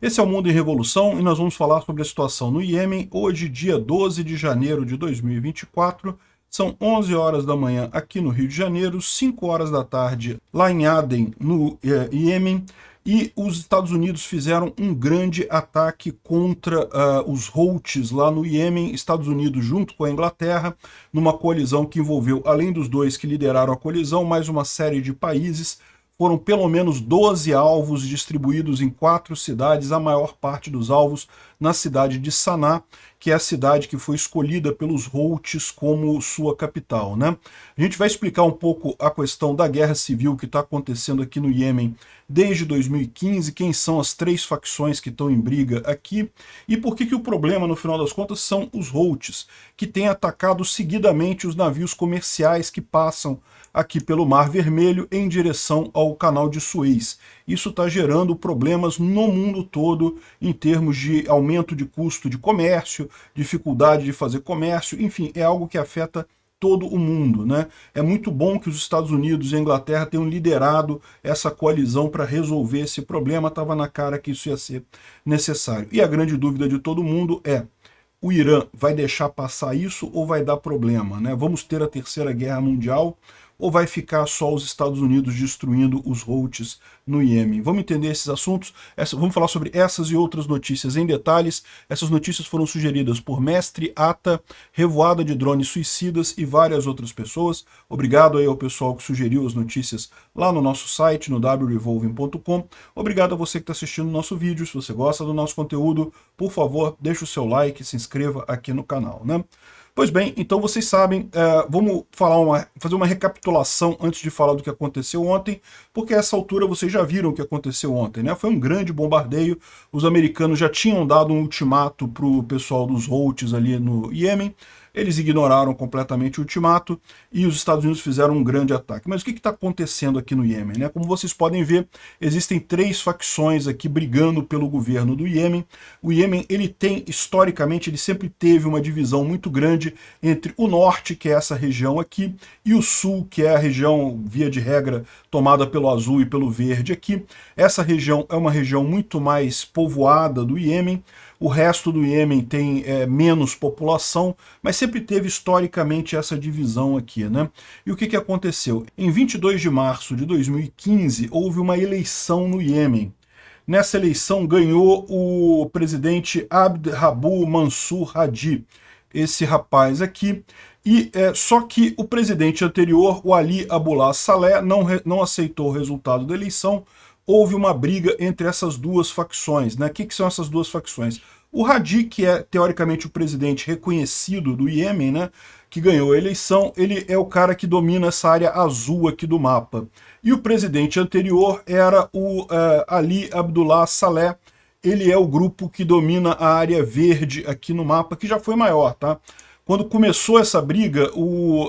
Esse é o Mundo em Revolução e nós vamos falar sobre a situação no Iêmen, hoje, dia 12 de janeiro de 2024. São 11 horas da manhã aqui no Rio de Janeiro, 5 horas da tarde lá em Aden, no Iêmen, e os Estados Unidos fizeram um grande ataque contra os Houthis lá no Iêmen, Estados Unidos junto com a Inglaterra, numa coalizão que envolveu, além dos dois que lideraram a coalizão, mais uma série de países. Foram pelo menos 12 alvos distribuídos em 4 cidades, a maior parte dos alvos na cidade de Saná, que é a cidade que foi escolhida pelos Houthis como sua capital, né? A gente vai explicar um pouco a questão da guerra civil que está acontecendo aqui no Iêmen desde 2015, quem são as 3 facções que estão em briga aqui, e por que o problema, no final das contas, são os Houthis, que têm atacado seguidamente os navios comerciais que passam aqui pelo Mar Vermelho em direção ao Canal de Suez. Isso está gerando problemas no mundo todo em termos de aumento de custo de comércio, dificuldade de fazer comércio, enfim, é algo que afeta todo o mundo, né? É muito bom que os Estados Unidos e a Inglaterra tenham liderado essa coalizão para resolver esse problema, estava na cara que isso ia ser necessário. E a grande dúvida de todo mundo é: o Irã vai deixar passar isso ou vai dar problema, né? Vamos ter a Terceira Guerra Mundial ou vai ficar só os Estados Unidos destruindo os Houthis no Iêmen? Vamos entender esses assuntos, vamos falar sobre essas e outras notícias em detalhes. Essas notícias foram sugeridas por Mestre Ata, Revoada de Drones Suicidas e várias outras pessoas. Obrigado aí ao pessoal que sugeriu as notícias lá no nosso site, no wrevolving.com. Obrigado a você que está assistindo o nosso vídeo. Se você gosta do nosso conteúdo, por favor, deixe o seu like e se inscreva aqui no canal, né? Pois bem, então vocês sabem, vamos fazer uma recapitulação antes de falar do que aconteceu ontem, porque a essa altura vocês já viram o que aconteceu ontem, né? Foi um grande bombardeio, os americanos já tinham dado um ultimato para o pessoal dos Houthis ali no Iêmen, eles ignoraram completamente o ultimato e os Estados Unidos fizeram um grande ataque. Mas o que está acontecendo aqui no Iêmen, né? Como vocês podem ver, existem 3 facções aqui brigando pelo governo do Iêmen. O Iêmen, ele tem, historicamente, ele sempre teve uma divisão muito grande entre o norte, que é essa região aqui, e o sul, que é a região, via de regra, tomada pelo azul e pelo verde aqui. Essa região é uma região muito mais povoada do Iêmen. O resto do Iêmen tem menos população, mas sempre teve historicamente essa divisão aqui, né? E o que aconteceu? Em 22 de março de 2015, houve uma eleição no Iêmen. Nessa eleição ganhou o presidente Abd Rabu Mansur Hadi, esse rapaz aqui, e só que o presidente anterior, o Ali Abdullah Saleh, não aceitou o resultado da eleição. Houve uma briga entre essas 2 facções, né? O que são essas 2 facções? O Hadi, que é teoricamente o presidente reconhecido do Iêmen, né, que ganhou a eleição, ele é o cara que domina essa área azul aqui do mapa. E o presidente anterior era o Ali Abdullah Saleh. Ele é o grupo que domina a área verde aqui no mapa, que já foi maior, tá? Quando começou essa briga,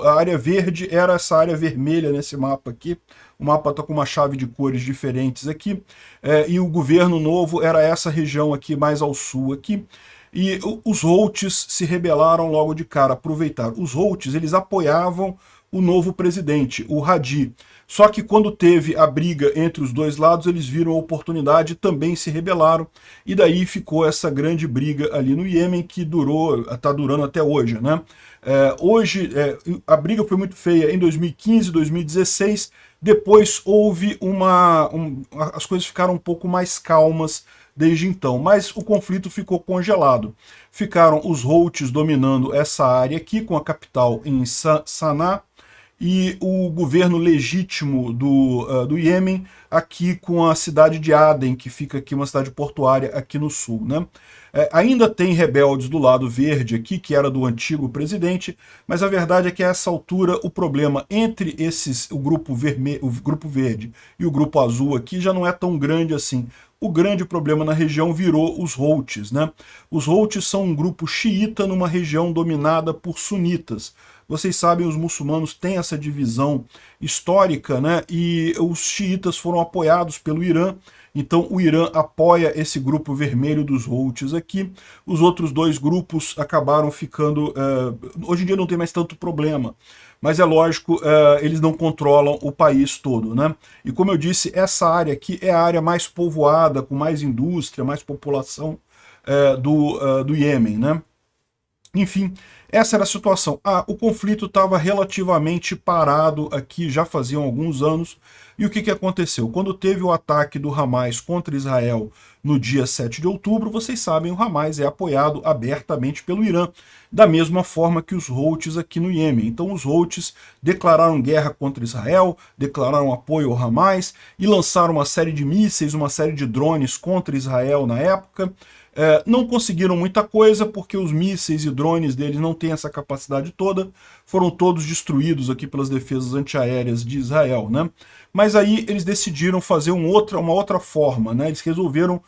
a área verde era essa área vermelha nesse mapa aqui. O mapa está com uma chave de cores diferentes aqui. E o governo novo era essa região aqui, mais ao sul aqui. E os Houthis se rebelaram logo de cara, aproveitaram. Os Houthis, eles apoiavam o novo presidente, o Hadi. Só que quando teve a briga entre os 2 lados, eles viram a oportunidade e também se rebelaram. E daí ficou essa grande briga ali no Iêmen, que está durando até hoje, né? Hoje, a briga foi muito feia em 2015, 2016. Depois houve as coisas ficaram um pouco mais calmas desde então, mas o conflito ficou congelado. Ficaram os Houthis dominando essa área aqui, com a capital em Saná, e o governo legítimo do Iêmen aqui com a cidade de Aden, que fica aqui, uma cidade portuária aqui no sul, né? Ainda tem rebeldes do lado verde aqui, que era do antigo presidente, mas a verdade é que a essa altura o problema entre o grupo verde e o grupo azul aqui já não é tão grande assim. O grande problema na região virou os Houthis, né? Os Houthis são um grupo xiita numa região dominada por sunitas. Vocês sabem, os muçulmanos têm essa divisão histórica, né? E os xiitas foram apoiados pelo Irã Então o Irã apoia esse grupo vermelho dos Houthis aqui. Os outros dois grupos acabaram ficando... hoje em dia não tem mais tanto problema, mas é lógico, eles não controlam o país todo, né? E como eu disse, essa área aqui é a área mais povoada, com mais indústria, mais população do Iêmen, né? Enfim, essa era a situação. O conflito estava relativamente parado aqui, já faziam alguns anos. E o que aconteceu? Quando teve o ataque do Hamas contra Israel no dia 7 de outubro, vocês sabem, o Hamas é apoiado abertamente pelo Irã, da mesma forma que os Houthis aqui no Iêmen. Então os Houthis declararam guerra contra Israel, declararam apoio ao Hamas e lançaram uma série de mísseis, uma série de drones contra Israel na época. Não conseguiram muita coisa, porque os mísseis e drones deles não têm essa capacidade toda, foram todos destruídos aqui pelas defesas antiaéreas de Israel, né? Mas aí eles decidiram fazer uma outra forma, né? Eles resolveram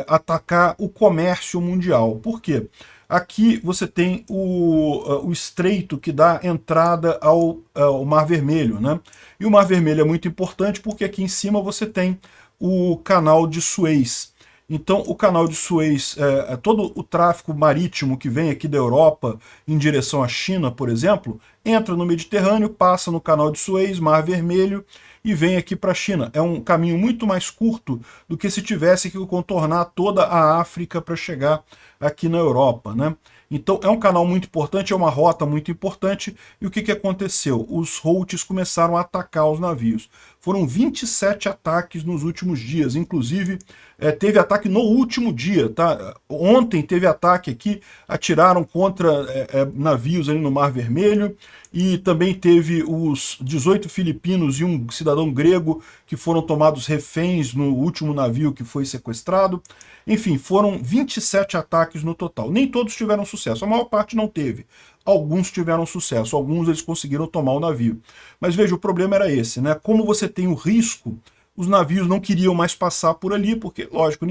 atacar o comércio mundial. Por quê? Aqui você tem o estreito que dá entrada ao Mar Vermelho, né? E o Mar Vermelho é muito importante porque aqui em cima você tem o canal de Suez. Então, o canal de Suez, todo o tráfego marítimo que vem aqui da Europa em direção à China, por exemplo, entra no Mediterrâneo, passa no canal de Suez, Mar Vermelho, e vem aqui para a China. É um caminho muito mais curto do que se tivesse que contornar toda a África para chegar aqui na Europa, né? Então é um canal muito importante, é uma rota muito importante. E o que aconteceu? Os Houthis começaram a atacar os navios. Foram 27 ataques nos últimos dias, inclusive teve ataque no último dia, tá? Ontem teve ataque aqui, atiraram contra navios ali no Mar Vermelho, e também teve os 18 filipinos e um cidadão grego que foram tomados reféns no último navio que foi sequestrado. Enfim, foram 27 ataques no total. Nem todos tiveram sucesso, a maior parte não teve. Alguns tiveram sucesso, alguns eles conseguiram tomar o navio. Mas veja, o problema era esse, né? Como você tem o risco, os navios não queriam mais passar por ali, porque, lógico,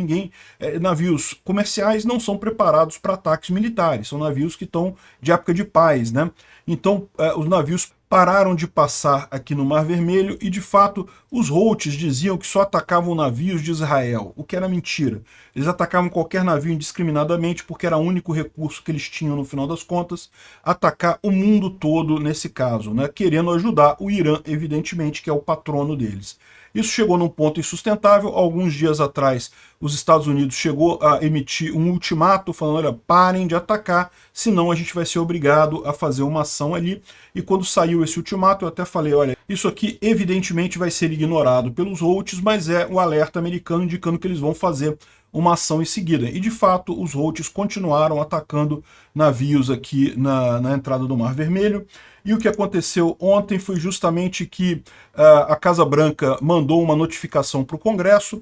navios comerciais não são preparados para ataques militares, são navios que estão de época de paz, né? Então, os navios pararam de passar aqui no Mar Vermelho e, de fato, os Houthis diziam que só atacavam navios de Israel, o que era mentira. Eles atacavam qualquer navio indiscriminadamente porque era o único recurso que eles tinham, no final das contas, atacar o mundo todo nesse caso, né? Querendo ajudar o Irã, evidentemente, que é o patrono deles. Isso chegou num ponto insustentável. Alguns dias atrás, os Estados Unidos chegou a emitir um ultimato falando, olha, parem de atacar, senão a gente vai ser obrigado a fazer uma ação ali. E quando saiu esse ultimato, eu até falei, olha, isso aqui evidentemente vai ser ignorado pelos Houthis, mas é o alerta americano indicando que eles vão fazer uma ação em seguida. E de fato, os Houthis continuaram atacando navios aqui na entrada do Mar Vermelho. E o que aconteceu ontem foi justamente que a Casa Branca mandou uma notificação para o Congresso.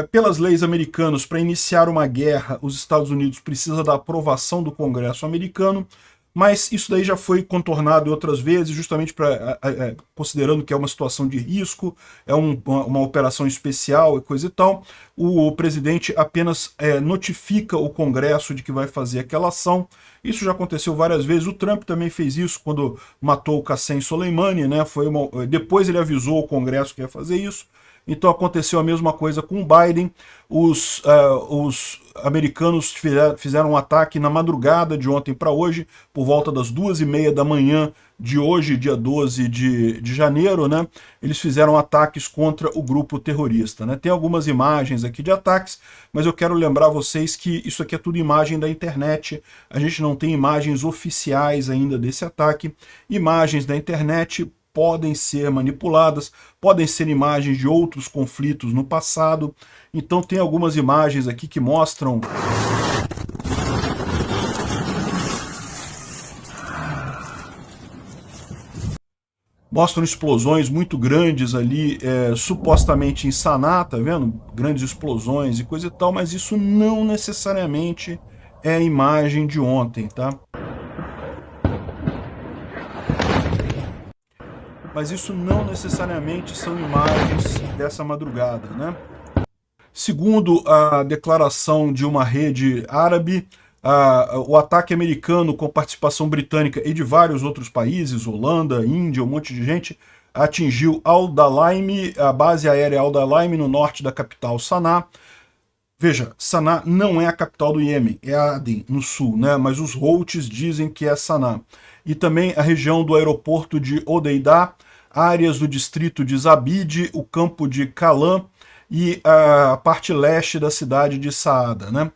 Pelas leis americanas, para iniciar uma guerra, os Estados Unidos precisam da aprovação do Congresso americano, mas isso daí já foi contornado outras vezes, justamente considerando que é uma situação de risco, é uma operação especial e coisa e tal. O presidente apenas notifica o Congresso de que vai fazer aquela ação. Isso já aconteceu várias vezes. O Trump também fez isso quando matou o Qassem Soleimani, né? Depois ele avisou o Congresso que ia fazer isso. Então aconteceu a mesma coisa com o Biden. Os americanos fizeram um ataque na madrugada de ontem para hoje, por volta das 2h30 da manhã de hoje, dia 12 de janeiro, né? Eles fizeram ataques contra o grupo terrorista, né? Tem algumas imagens aqui de ataques, mas eu quero lembrar vocês que isso aqui é tudo imagem da internet. A gente não tem imagens oficiais ainda desse ataque. Imagens da internet podem ser manipuladas, podem ser imagens de outros conflitos no passado. Então tem algumas imagens aqui que mostram explosões muito grandes ali, supostamente em Saná, tá vendo? Grandes explosões e coisa e tal, mas isso não necessariamente é a imagem de ontem, tá? Mas isso não necessariamente são imagens dessa madrugada, né? Segundo a declaração de uma rede árabe, o ataque americano com participação britânica e de vários outros países, Holanda, Índia, um monte de gente, atingiu Al-Dalaimi, a base aérea Al-Dalaimi, no norte da capital Sanaa. Veja, Sanaa não é a capital do Iêmen, é Aden, no sul, né? Mas os Houthis dizem que é Sanaa. E também a região do aeroporto de Hodeidah, áreas do distrito de Zabid, o campo de Kalam e a parte leste da cidade de Saada, né?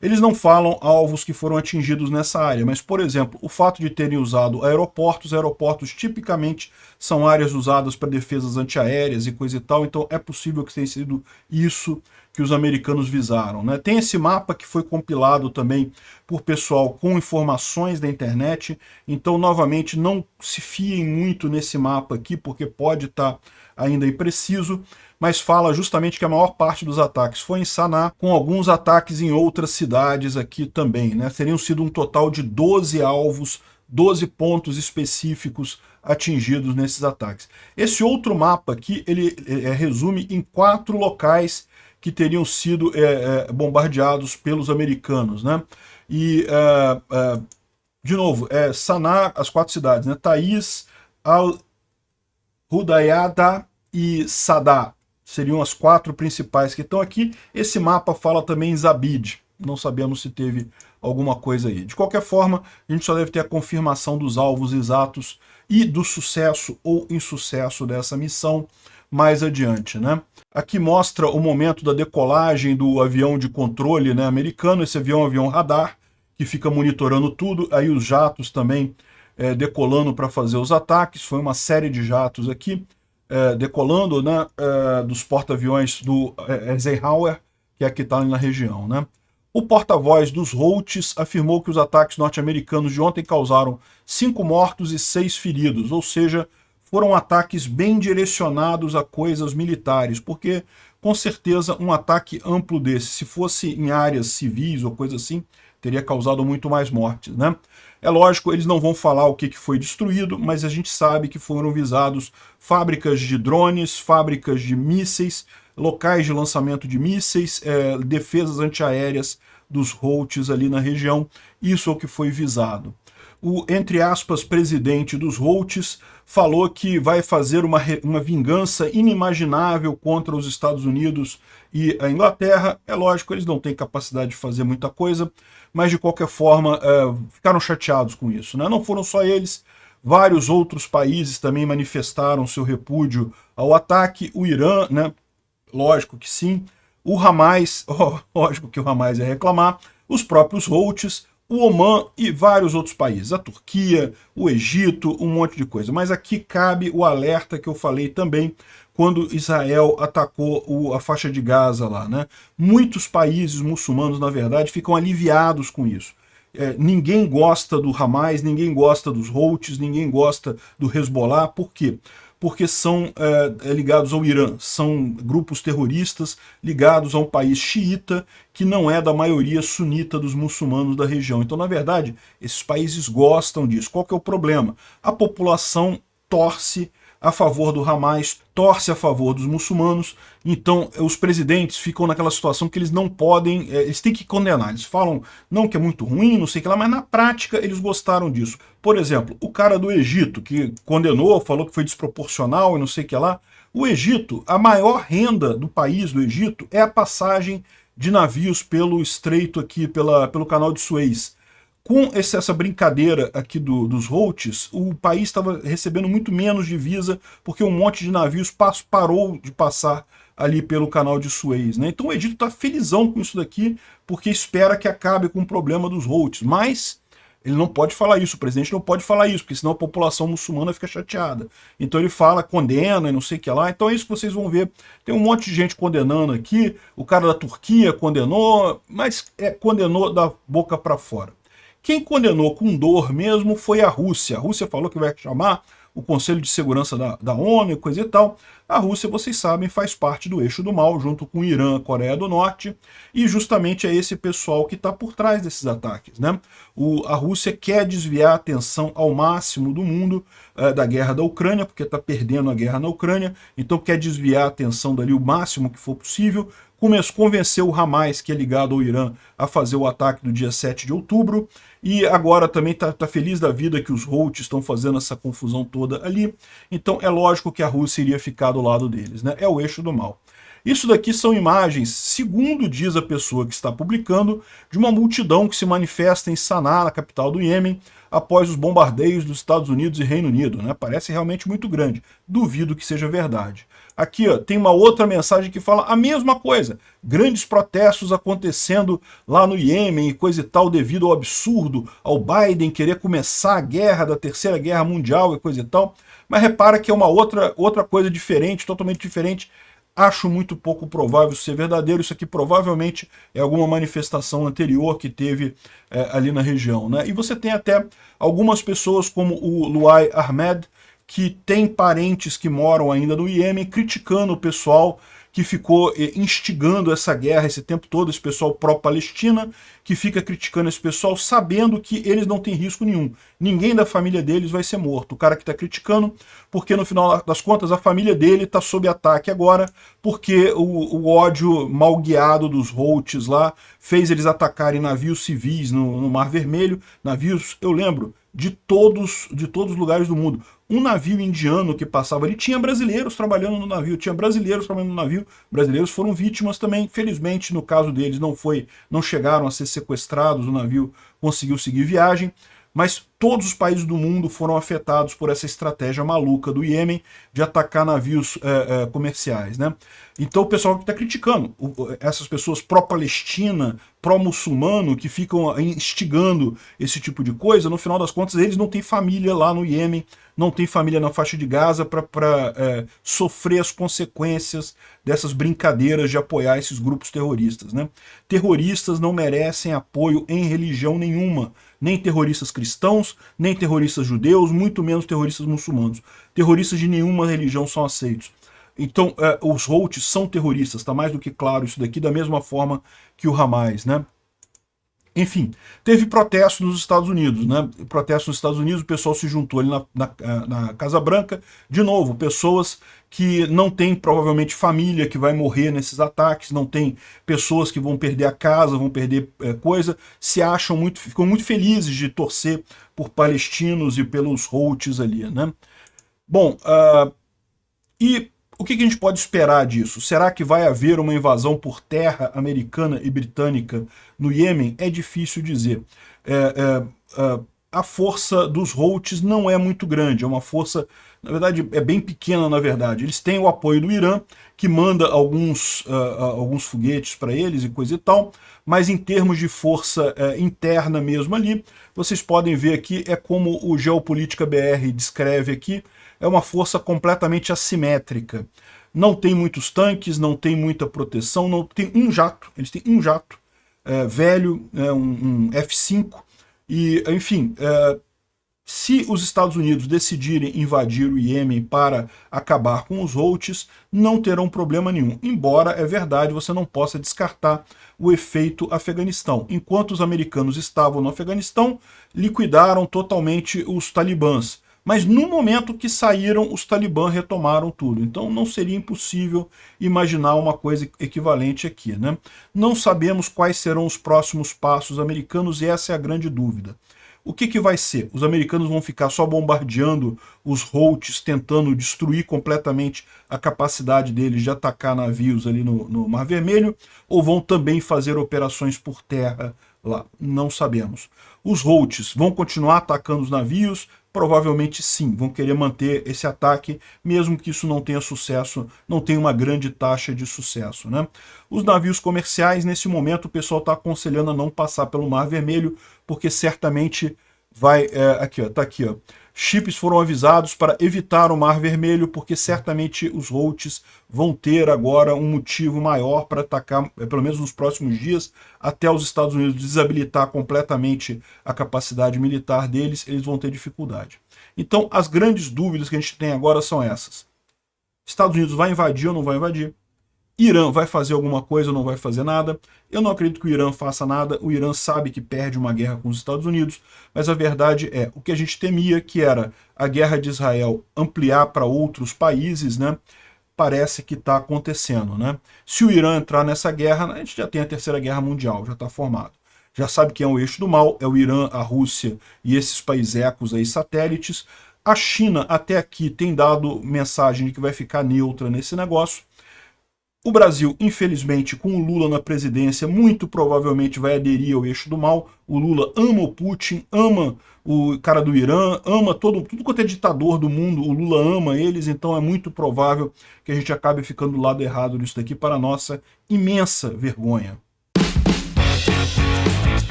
Eles não falam alvos que foram atingidos nessa área, mas, por exemplo, o fato de terem usado aeroportos tipicamente são áreas usadas para defesas antiaéreas e coisa e tal, então é possível que tenha sido isso que os americanos visaram, né? Tem esse mapa que foi compilado também por pessoal com informações da internet, então, novamente, não se fiem muito nesse mapa aqui, porque pode estar ainda impreciso, mas fala justamente que a maior parte dos ataques foi em Sanaa, com alguns ataques em outras cidades aqui também, né? Teriam sido um total de 12 alvos, 12 pontos específicos atingidos nesses ataques. Esse outro mapa aqui, ele resume em 4 locais que teriam sido bombardeados pelos americanos, né? E, de novo, Sanaa, as 4 cidades, né? Taiz, Al-Hudaydah e Saada seriam as 4 principais que estão aqui. Esse mapa fala também em Zabid, não sabemos se teve alguma coisa aí. De qualquer forma, a gente só deve ter a confirmação dos alvos exatos e do sucesso ou insucesso dessa missão mais adiante, né? Aqui mostra o momento da decolagem do avião de controle, né, americano. Esse avião é um avião radar, que fica monitorando tudo, aí os jatos também decolando para fazer os ataques. Foi uma série de jatos aqui decolando, né, dos porta-aviões do Eisenhower, que é que está ali na região, né? O porta-voz dos Houthis afirmou que os ataques norte-americanos de ontem causaram 5 mortos e 6 feridos, ou seja, foram ataques bem direcionados a coisas militares, porque, com certeza, um ataque amplo desse, se fosse em áreas civis ou coisa assim, teria causado muito mais mortes, né? É lógico, eles não vão falar o que foi destruído, mas a gente sabe que foram visados fábricas de drones, fábricas de mísseis, locais de lançamento de mísseis, defesas antiaéreas dos Houthis ali na região. Isso é o que foi visado. O, entre aspas, presidente dos Houthis falou que vai fazer uma vingança inimaginável contra os Estados Unidos e a Inglaterra. É lógico, eles não têm capacidade de fazer muita coisa, mas de qualquer forma ficaram chateados com isso, né? Não foram só eles, vários outros países também manifestaram seu repúdio ao ataque. O Irã, né? Lógico que sim. O Hamas, lógico que o Hamas ia reclamar. Os próprios Houthis, o Omã e vários outros países, a Turquia, o Egito, um monte de coisa. Mas aqui cabe o alerta que eu falei também quando Israel atacou a faixa de Gaza lá, né? Muitos países muçulmanos, na verdade, ficam aliviados com isso. Ninguém gosta do Hamas, ninguém gosta dos Houthis, ninguém gosta do Hezbollah. Por quê? Porque são ligados ao Irã, são grupos terroristas ligados a um país xiita que não é da maioria sunita dos muçulmanos da região. Então, na verdade, esses países gostam disso. Qual que é o problema? A população torce a favor do Hamas, torce a favor dos muçulmanos, então os presidentes ficam naquela situação que eles não podem, eles têm que condenar, eles falam, não, que é muito ruim, não sei o que lá, mas na prática eles gostaram disso. Por exemplo, o cara do Egito, que condenou, falou que foi desproporcional e não sei o que lá, o Egito, a maior renda do país, do Egito, é a passagem de navios pelo estreito aqui, pelo canal de Suez. Com essa brincadeira aqui dos Houthis, o país estava recebendo muito menos divisa, porque um monte de navios parou de passar ali pelo canal de Suez, né? Então o Egito está felizão com isso daqui, porque espera que acabe com o problema dos Houthis. Mas ele não pode falar isso, o presidente não pode falar isso, porque senão a população muçulmana fica chateada. Então ele fala, condena e não sei o que lá. Então é isso que vocês vão ver. Tem um monte de gente condenando aqui, o cara da Turquia condenou, mas condenou da boca para fora. Quem condenou com dor mesmo foi a Rússia. A Rússia falou que vai chamar o Conselho de Segurança da ONU e coisa e tal. A Rússia, vocês sabem, faz parte do eixo do mal, junto com o Irã, a Coreia do Norte, e justamente é esse pessoal que está por trás desses ataques, né? A Rússia quer desviar a atenção ao máximo do mundo da guerra da Ucrânia, porque está perdendo a guerra na Ucrânia, então quer desviar a atenção dali o máximo que for possível, convenceu o Hamas, que é ligado ao Irã, a fazer o ataque do dia 7 de outubro, e agora também está feliz da vida que os Houthis estão fazendo essa confusão toda ali. Então é lógico que a Rússia iria ficar do lado deles, né? É o eixo do mal. Isso daqui são imagens, segundo diz a pessoa que está publicando, de uma multidão que se manifesta em Sanaa, na capital do Iêmen, após os bombardeios dos Estados Unidos e Reino Unido, né? Parece realmente muito grande. Duvido que seja verdade. Aqui ó, tem uma outra mensagem que fala a mesma coisa. Grandes protestos acontecendo lá no Iêmen e coisa e tal, devido ao absurdo, ao Biden querer começar a guerra da Terceira Guerra Mundial e coisa e tal. Mas repara que é uma outra coisa diferente, totalmente diferente. Acho muito pouco provável isso ser verdadeiro. Isso aqui provavelmente é alguma manifestação anterior que teve ali na região, né? E você tem até algumas pessoas como o Luay Ahmed, que tem parentes que moram ainda no Iêmen, criticando o pessoal que ficou instigando essa guerra esse tempo todo, esse pessoal pró-Palestina, que fica criticando esse pessoal, sabendo que eles não têm risco nenhum. Ninguém da família deles vai ser morto. O cara que está criticando, porque no final das contas a família dele está sob ataque agora, porque o ódio mal guiado dos Houthis lá fez eles atacarem navios civis no Mar Vermelho, navios, eu lembro, de todos os lugares do mundo. Um navio indiano que passava ali tinha brasileiros trabalhando no navio, brasileiros foram vítimas também, felizmente no caso deles não chegaram a ser sequestrados, o navio conseguiu seguir viagem, mas todos os países do mundo foram afetados por essa estratégia maluca do Iêmen de atacar navios comerciais, né? Então o pessoal que está criticando, essas pessoas pró-Palestina, pró-muçulmano, que ficam instigando esse tipo de coisa, no final das contas eles não têm família lá no Iêmen, não tem família na faixa de Gaza para sofrer as consequências dessas brincadeiras de apoiar esses grupos terroristas, né? Terroristas não merecem apoio em religião nenhuma, nem terroristas cristãos, nem terroristas judeus, muito menos terroristas muçulmanos. Terroristas de nenhuma religião são aceitos. Então, os Houthis são terroristas, está mais do que claro isso daqui, da mesma forma que o Hamas, né? Enfim, teve protesto nos Estados Unidos, né? Protesto nos Estados Unidos, o pessoal se juntou ali na Casa Branca. De novo, pessoas que não têm provavelmente família que vai morrer nesses ataques, não tem pessoas que vão perder a casa, vão perder coisa, se acham ficam muito felizes de torcer por palestinos e pelos Houthis ali, né? Bom, e o que a gente pode esperar disso? Será que vai haver uma invasão por terra americana e britânica no Iêmen? É difícil dizer. A força dos Houthis não é muito grande, é uma força, na verdade, é bem pequena, na verdade. Eles têm o apoio do Irã, que manda alguns foguetes para eles e coisa e tal, mas em termos de força interna mesmo ali, vocês podem ver aqui, é como o Geopolítica BR descreve aqui, é uma força completamente assimétrica. Não tem muitos tanques, não tem muita proteção, não tem um jato, eles têm um jato velho, um F-5, e, enfim, se os Estados Unidos decidirem invadir o Iêmen para acabar com os Houthis, não terão problema nenhum. Embora, é verdade, você não possa descartar o efeito Afeganistão. Enquanto os americanos estavam no Afeganistão, liquidaram totalmente os talibãs. Mas no momento que saíram, os talibãs retomaram tudo. Então não seria impossível imaginar uma coisa equivalente aqui, né? Não sabemos quais serão os próximos passos americanos e essa é a grande dúvida. O que vai ser? Os americanos vão ficar só bombardeando os Houthis, tentando destruir completamente a capacidade deles de atacar navios ali no Mar Vermelho, ou vão também fazer operações por terra lá? Não sabemos. Os Houthis vão continuar atacando os navios? Provavelmente sim, vão querer manter esse ataque, mesmo que isso não tenha sucesso, não tenha uma grande taxa de sucesso, né? Os navios comerciais, nesse momento, o pessoal está aconselhando a não passar pelo Mar Vermelho, porque certamente vai... aqui, ó, tá aqui, ó. Ships foram avisados para evitar o Mar Vermelho, porque certamente os Houthis vão ter agora um motivo maior para atacar, pelo menos nos próximos dias, até os Estados Unidos desabilitar completamente a capacidade militar deles, eles vão ter dificuldade. Então, as grandes dúvidas que a gente tem agora são essas. Estados Unidos vai invadir ou não vai invadir? Irã vai fazer alguma coisa ou não vai fazer nada? Eu não acredito que o Irã faça nada. O Irã sabe que perde uma guerra com os Estados Unidos, mas a verdade é, o que a gente temia, que era a guerra de Israel ampliar para outros países, né? parece que está acontecendo, né? Se o Irã entrar nessa guerra, a gente já tem a Terceira Guerra Mundial, já está formado. Já sabe quem é o eixo do mal, é o Irã, a Rússia e esses paisecos aí satélites. A China até aqui tem dado mensagem de que vai ficar neutra nesse negócio. O Brasil, infelizmente, com o Lula na presidência, muito provavelmente vai aderir ao eixo do mal. O Lula ama o Putin, ama o cara do Irã, ama tudo quanto é ditador do mundo, o Lula ama eles, então é muito provável que a gente acabe ficando do lado errado disso daqui, para a nossa imensa vergonha.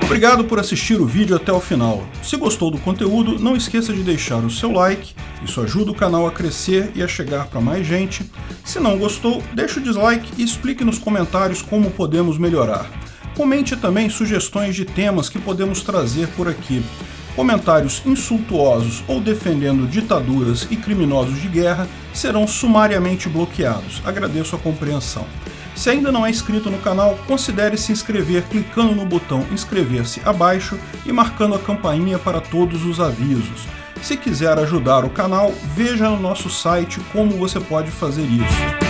Obrigado por assistir o vídeo até o final. Se gostou do conteúdo, não esqueça de deixar o seu like, isso ajuda o canal a crescer e a chegar para mais gente. Se não gostou, deixe o dislike e explique nos comentários como podemos melhorar. Comente também sugestões de temas que podemos trazer por aqui. Comentários insultuosos ou defendendo ditaduras e criminosos de guerra serão sumariamente bloqueados. Agradeço a compreensão. Se ainda não é inscrito no canal, considere se inscrever clicando no botão inscrever-se abaixo e marcando a campainha para todos os avisos. Se quiser ajudar o canal, veja no nosso site como você pode fazer isso.